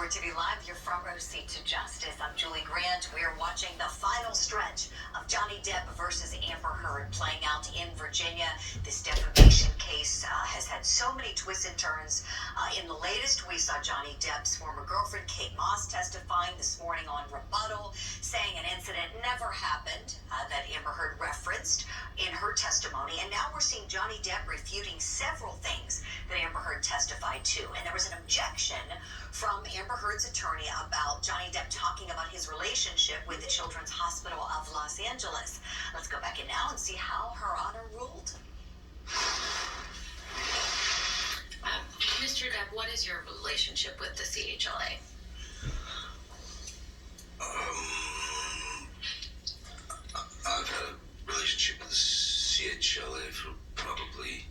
Court TV Live, your front row seat to justice. I'm Julie Grant. We're watching the final stretch of Johnny Depp versus Amber Heard playing out in Virginia. This defamation case has had so many twists and turns. In the latest, we saw Johnny Depp's former girlfriend, Kate Moss, testifying this morning on rebuttal, saying an incident never happened that Amber Heard referenced in her testimony. And now we're seeing Johnny Depp refuting several things that Amber Heard testified to. And there was an objection from Amber Heard's attorney about Johnny Depp talking about his relationship with the Children's Hospital of Los Angeles. Let's go back in now and see how Her Honor ruled. Mr. Depp, what is your relationship with the CHLA? I've had a relationship with the CHLA for probably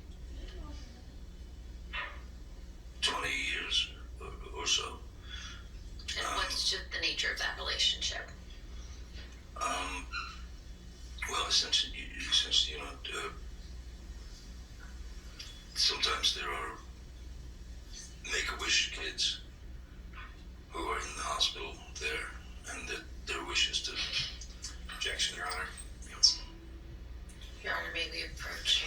20 years or so. And what's the nature of that relationship? Well, essentially, sometimes there are Make-A-Wish kids who are in the hospital there, and that their wish is to... Objection, Your Honor. Your Honor, may we approach?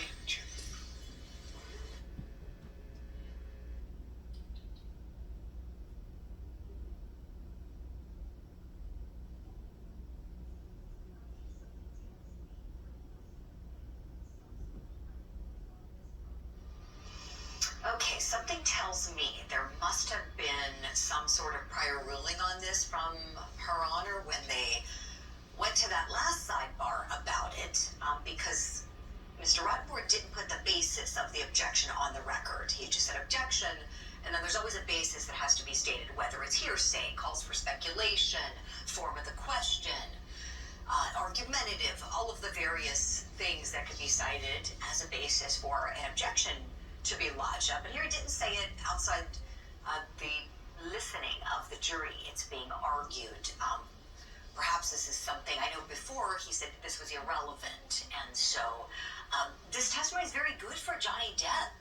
Okay, something tells me there must have been some sort of prior ruling on this from Her Honor when they went to that last sidebar about it, because Mr. Rodford didn't put the basis of the objection on the record. He just said objection, and then there's always a basis that has to be stated, whether it's hearsay, calls for speculation, form of the question, argumentative, all of the various things that could be cited as a basis for an objection to be lodged up. And here he didn't say it outside the listening of the jury. It's being argued. Perhaps this is something, I know before he said that this was irrelevant, and so this testimony is very good for Johnny Depp.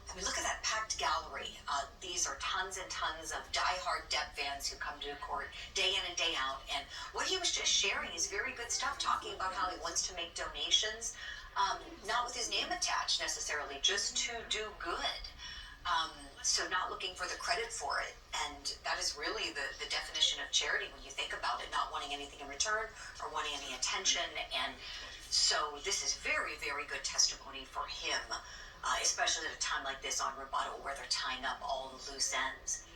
I mean, look at that packed gallery. These are tons and tons of diehard Depp fans who come to court day in and day out, and what he was just sharing is very good stuff, talking about how he wants to make donations, not with his name attached necessarily, just to do good. So not looking for the credit for it. And that is really the definition of charity when you think about it, not wanting anything in return or wanting any attention. And so this is very, very good testimony for him, especially at a time like this on rebuttal where they're tying up all the loose ends.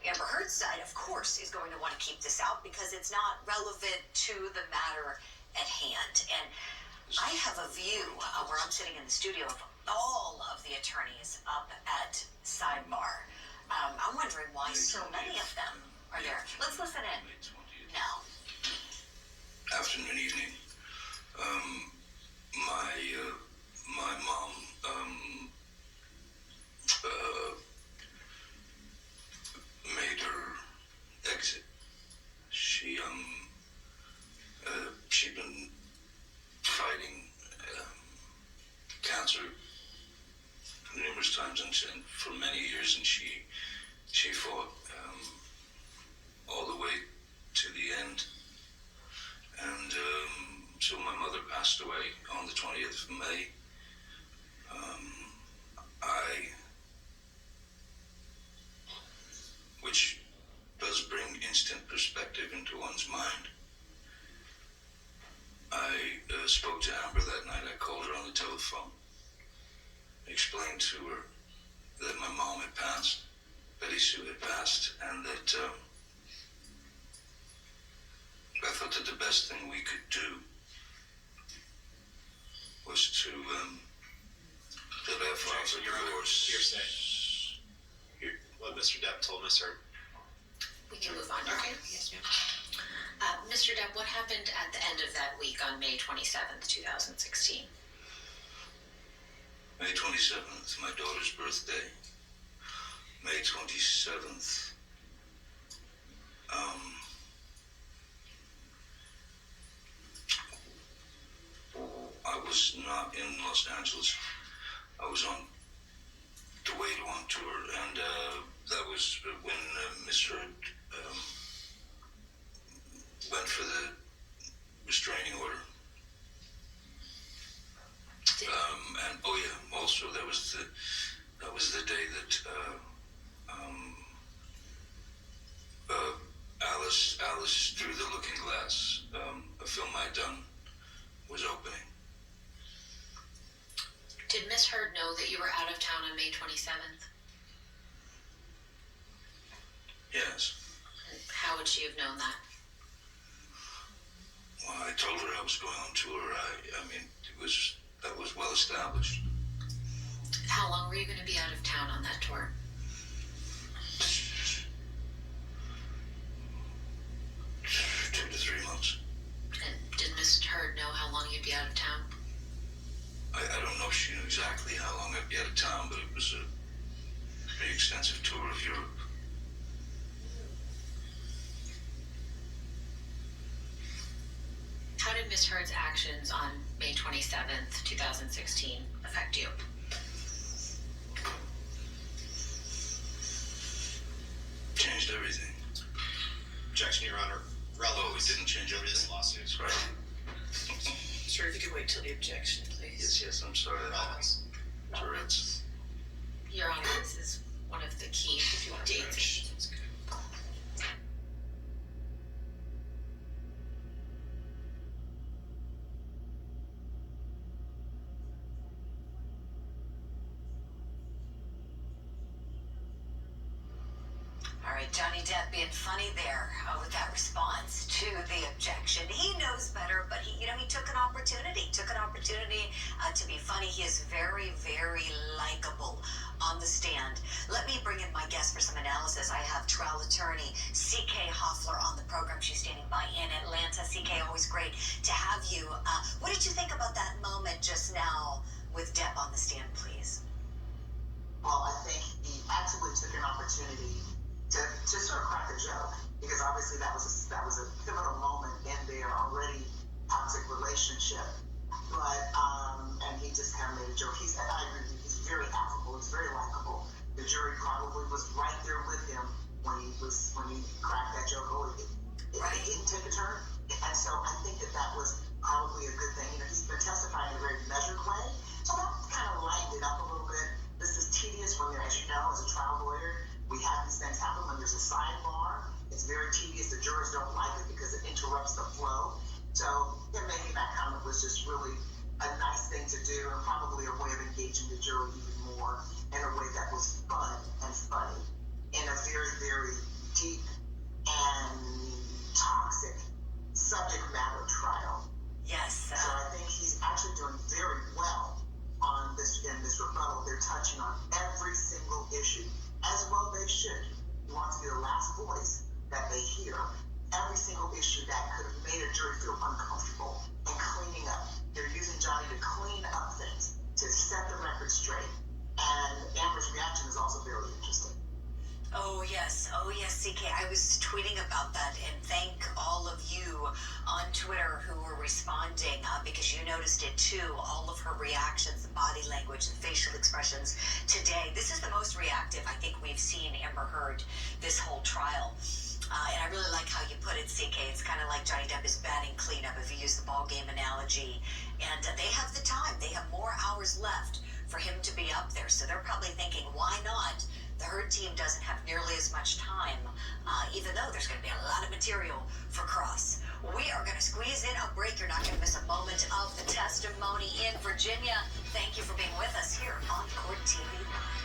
Amber Heard's side, of course, is going to want to keep this out because it's not relevant to the matter at hand. And I have a view where I'm sitting in the studio of all of the attorneys up at sidebar. I'm wondering why so many of them are there. Let's listen in now. Afternoon, evening. My mom made her exit. She'd been fighting cancer numerous times and for many years, and she fought all the way to the end. And so my mother passed away on the 20th of May. Which does bring instant perspective into one's mind. I spoke to Amber that night. I called her on the telephone, explained to her that my mom had passed, Betty Sue had passed, and that I thought that the best thing we could do was to that I filed for divorce. Hearsay. What Mr. Depp told Ms. Heard. We can move on. Okay. Yes, ma'am. Mr. Depp, what happened at the end of that week on May 27th, 2016? May 27th, my daughter's birthday. May 27th. I was not in Los Angeles. I was on the way on tour, and that was when Mr. was through the looking glass. A film I'd done was opening. Did Miss Heard know that you were out of town on May 27th? Yes. And how would she have known that? Well, I told her I was going on tour. I mean, that was well established. How long were you going to be out of town on that tour? 2 to 3 months. And did Miss Heard know how long you'd be out of town? I don't know if she knew exactly how long I'd be out of town, but it was a pretty extensive tour of Europe. How did Miss Heard's actions on May 27th, 2016 affect you? Changed everything. Objection, Your Honor. Oh, it didn't change This everything. lawsuit. Right. Sir, if you could wait till the objection, please. Yes, I'm sorry. Relevance. Tourette's. Your Honor, this is one of the key If you want to dates. approach, that's good. All right, Johnny Depp being funny there with that response to the objection. He knows better, but he took an opportunity. To be funny. He is very, very likable on the stand. Let me bring in my guest for some analysis. I have trial attorney C.K. Hoffler on the program. She's standing by in Atlanta. C.K., always great to have you. What did you think about that moment just now with Depp on the stand, please? Well, I think he actually took an opportunity to sort of crack a joke, because obviously that was a pivotal moment in their already toxic relationship. But and he just kind of made a joke. I agree with you. He's very affable. He's very likable. The jury probably was right there with him when he cracked that joke. Oh, it didn't take a turn, and so I think that was probably a good thing. He's been testifying in a very measured way, so that kind of lightened it up a little bit. This is tedious when as you know, as a trial lawyer, we have these things happen when there's a sidebar. It's very tedious. The jurors don't like it because it interrupts the flow. So making that comment was just really a nice thing to do, and probably a way of engaging the jury even more in a way that was fun and funny in a very, very deep and toxic subject matter trial. Yes. So I think he's actually doing very well on this in this rebuttal. They're touching on every single issue, as well they should. He wants to be the last voice that they hear. Every single issue that could have made a jury feel uncomfortable, and cleaning up. They're using Johnny to clean up things, to set the record straight. And Amber's reaction is also very interesting. Oh yes, CK. I was tweeting about that, and thank all of you on Twitter who were responding because you noticed it too. All of her reactions, the body language, the facial expressions today. This is the most reactive I think we've seen Amber Heard this whole trial. And I really like how you put it, CK. It's kind of like Johnny Depp is batting cleanup, if you use the ball game analogy. And they have the time. They have more hours left for him to be up there. So they're probably thinking, why not? The Heard team doesn't have nearly as much time, even though there's going to be a lot of material for Cross. We are going to squeeze in a break. You're not going to miss a moment of the testimony in Virginia. Thank you for being with us here on Court TV Live.